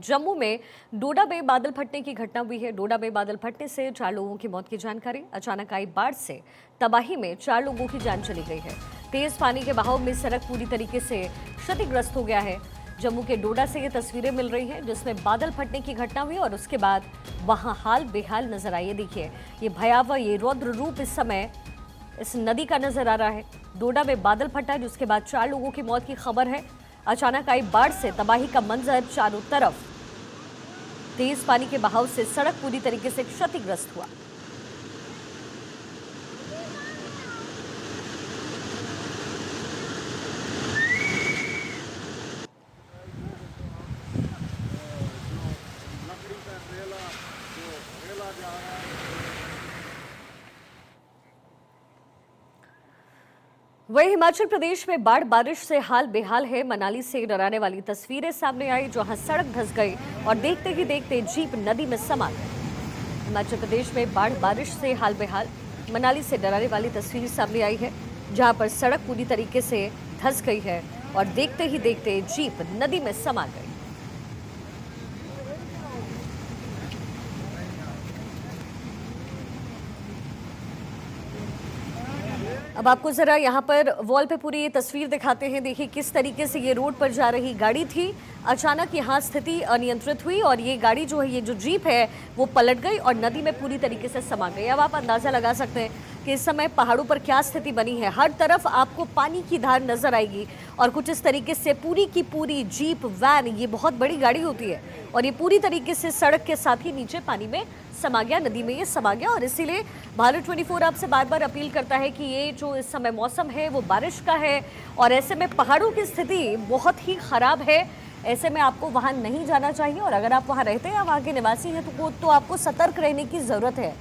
जम्मू में डोडा में बादल फटने की घटना हुई है। डोडा में बादल फटने से 4 लोगों की मौत की जानकारी। अचानक आई बाढ़ से तबाही में 4 लोगों की जान चली गई है। तेज पानी के बहाव में सड़क पूरी तरीके से क्षतिग्रस्त हो गया है। जम्मू के डोडा से ये तस्वीरें मिल रही हैं जिसमें बादल फटने की घटना हुई और उसके बाद वहां हाल बेहाल नजर आई है। देखिए ये भयावह, ये रौद्र रूप इस समय इस नदी का नजर आ रहा है। डोडा में बादल फटा जिसके बाद 4 लोगों की मौत की खबर है। अचानक आई बाढ़ से तबाही का मंजर चारों तरफ। तेज पानी के बहाव से सड़क पूरी तरीके से क्षतिग्रस्त हुआ। वही हिमाचल प्रदेश में बाढ़ बारिश से हाल बेहाल है। मनाली से डराने वाली तस्वीरें सामने आई जहां सड़क धंस गई और देखते ही देखते जीप नदी में समा गई। हिमाचल प्रदेश में बाढ़ बारिश से हाल बेहाल। मनाली से डराने वाली तस्वीर सामने आई है जहां पर सड़क पूरी तरीके से धंस गई है और देखते ही देखते जीप नदी में समा गई। अब आपको जरा यहाँ पर वॉल पे पूरी ये तस्वीर दिखाते हैं। देखिए किस तरीके से ये रोड पर जा रही गाड़ी थी। अचानक यहाँ स्थिति अनियंत्रित हुई और ये गाड़ी जो है, ये जो जीप है वो पलट गई और नदी में पूरी तरीके से समा गई। अब आप अंदाजा लगा सकते हैं कि इस समय पहाड़ों पर क्या स्थिति बनी है। हर तरफ आपको पानी की धार नजर आएगी और कुछ इस तरीके से पूरी की पूरी जीप वैन, ये बहुत बड़ी गाड़ी होती है और ये पूरी तरीके से सड़क के साथ ही नीचे पानी में समा गया, नदी में ये समा गया। और इसीलिए भारत 24 आपसे बार बार अपील करता है कि ये जो इस समय मौसम है वो बारिश का है और ऐसे में पहाड़ों की स्थिति बहुत ही खराब है। ऐसे में आपको वहां नहीं जाना चाहिए और अगर आप वहां रहते हैं या वहां के निवासी हैं तो आपको सतर्क रहने की जरूरत है।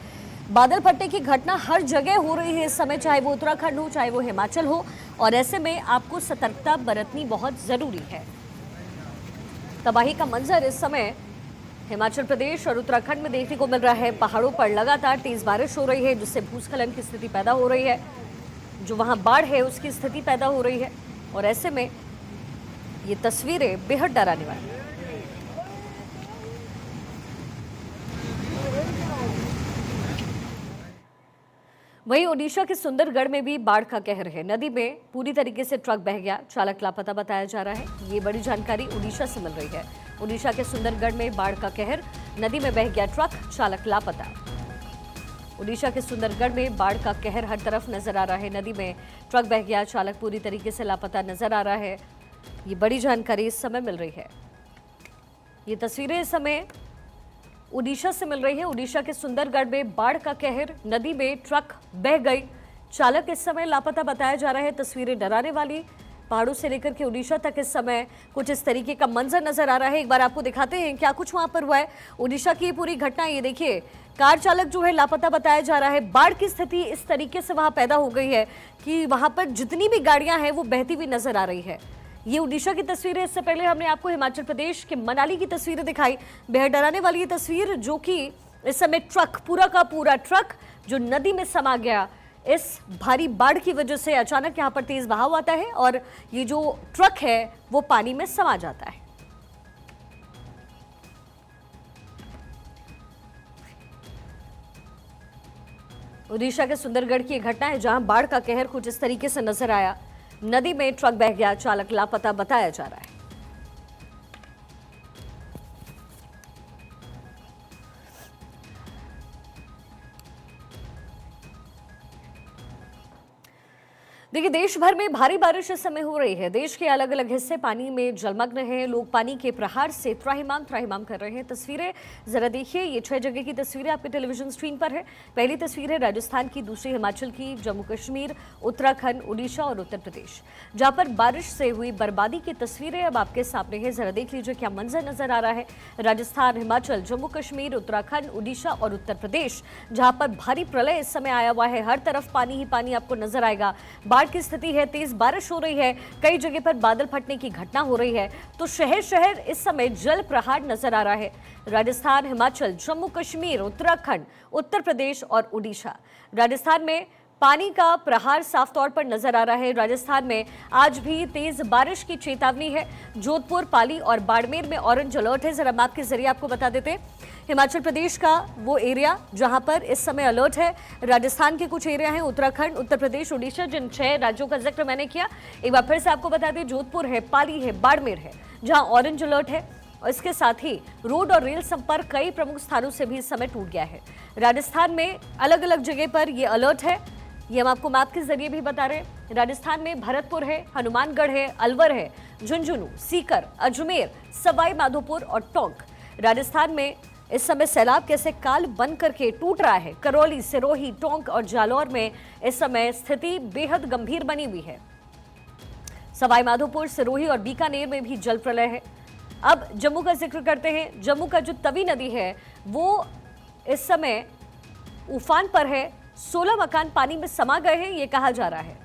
बादल फटने की घटना हर जगह हो रही है इस समय, चाहे वो उत्तराखंड हो चाहे वो हिमाचल हो, और ऐसे में आपको सतर्कता बरतनी बहुत जरूरी है। तबाही का मंजर इस समय हिमाचल प्रदेश और उत्तराखंड में देखने को मिल रहा है। पहाड़ों पर लगातार तेज बारिश हो रही है जिससे भूस्खलन की स्थिति पैदा हो रही है। जो वहां बाढ़ है उसकी स्थिति पैदा हो रही है और ऐसे में ये तस्वीरें बेहद डराने वाली हैं। वहीं ओडिशा के सुंदरगढ़ में भी बाढ़ का कहर है। नदी में पूरी तरीके से ट्रक बह गया, चालक लापता बताया जा रहा है। ये बड़ी जानकारी ओडिशा से मिल रही है। ओडिशा के सुंदरगढ़ में बाढ़ का कहर, नदी में बह गया ट्रक, चालक लापता। ओडिशा के सुंदरगढ़ में बाढ़ का कहर हर तरफ नजर आ रहा है। नदी में ट्रक बह गया, चालक पूरी तरीके से लापता नजर आ रहा है। ये बड़ी जानकारी इस समय मिल रही है। ये तस्वीरें इस समय ओडिशा से मिल रही है। ओडिशा के सुंदरगढ़ में बाढ़ का कहर, नदी में ट्रक बह गई, चालक इस समय लापता बताया जा रहा है। तस्वीरें डराने वाली। पहाड़ों से लेकर के ओडिशा तक इस समय कुछ इस तरीके का मंजर नजर आ रहा है। एक बार आपको दिखाते हैं क्या कुछ वहां पर हुआ है। ओडिशा की पूरी घटना ये देखिए, कार चालक जो है लापता बताया जा रहा है। बाढ़ की स्थिति इस तरीके से वहां पैदा हो गई है कि वहां पर जितनी भी गाड़ियां हैं वो बहती हुई नजर आ रही है। ये ओडिशा की तस्वीरें। इससे पहले हमने आपको हिमाचल प्रदेश के मनाली की तस्वीरें दिखाई। बेहद डराने वाली ये तस्वीर जो कि इस समय ट्रक, पूरा का पूरा ट्रक जो नदी में समा गया। इस भारी बाढ़ की वजह से अचानक यहाँ पर तेज बहाव आता है और ये जो ट्रक है वो पानी में समा जाता है। ओडिशा के सुंदरगढ़ की घटना है जहां बाढ़ का कहर कुछ इस तरीके से नजर आया। नदी में ट्रक बह गया, चालक लापता बताया जा रहा है। देखिए देश भर में भारी बारिश इस समय हो रही है। देश के अलग अलग हिस्से पानी में जलमग्न हैं। लोग पानी के प्रहार से त्राहिमाम त्राहिमाम कर रहे हैं। तस्वीरें जरा देखिए, ये 6 जगह की तस्वीरें आपके टेलीविजन स्क्रीन पर है। पहली तस्वीर है राजस्थान की, दूसरी हिमाचल की, जम्मू कश्मीर, उत्तराखंड, उड़ीसा और उत्तर प्रदेश, जहां पर बारिश से हुई बर्बादी की तस्वीरें अब आपके सामने है। जरा देख लीजिए क्या मंजर नजर आ रहा है। राजस्थान, हिमाचल, जम्मू कश्मीर, उत्तराखंड, उड़ीसा और उत्तर प्रदेश, जहां पर भारी प्रलय इस समय आया हुआ है। हर तरफ पानी ही पानी आपको नजर आएगा। बाढ़ की स्थिति है, तेज बारिश हो रही है, कई जगह पर बादल फटने की घटना हो रही है। तो शहर शहर इस समय जल प्रहार नजर आ रहा है। राजस्थान, हिमाचल, जम्मू कश्मीर, उत्तराखंड, उत्तर प्रदेश और उड़ीसा। राजस्थान में पानी का प्रहार साफ तौर पर नजर आ रहा है। राजस्थान में आज भी तेज बारिश की चेतावनी है। जोधपुर, पाली और बाड़मेर में ऑरेंज अलर्ट है। जरा मैप के जरिए आपको बता देते हैं, हिमाचल प्रदेश का वो एरिया जहां पर इस समय अलर्ट है। राजस्थान के कुछ एरिया हैं, उत्तराखंड, उत्तर प्रदेश, उड़ीसा, जिन 6 राज्यों का जिक्र मैंने किया। एक बार फिर से आपको बता दें, जोधपुर है, पाली है, बाड़मेर है, जहां ऑरेंज अलर्ट है। और इसके साथ ही रोड और रेल संपर्क कई प्रमुख स्थानों से भी इस समय टूट गया है। राजस्थान में अलग अलग जगह पर यह अलर्ट है, ये हम आपको मैप के जरिए भी बता रहे हैं। राजस्थान में भरतपुर है, हनुमानगढ़ है, अलवर है, झुंझुनू, सीकर, अजमेर, सवाई माधोपुर और टोंक। राजस्थान में इस समय सैलाब कैसे काल बन करके टूट रहा है। करौली, सिरोही, टोंक और जालौर में इस समय स्थिति बेहद गंभीर बनी हुई है। सवाई माधोपुर, सिरोही और बीकानेर में भी जल प्रलय है। अब जम्मू का जिक्र करते हैं। जम्मू का जो तवी नदी है वो इस समय उफान पर है। 16 मकान पानी में समा गए हैं, ये कहा जा रहा है।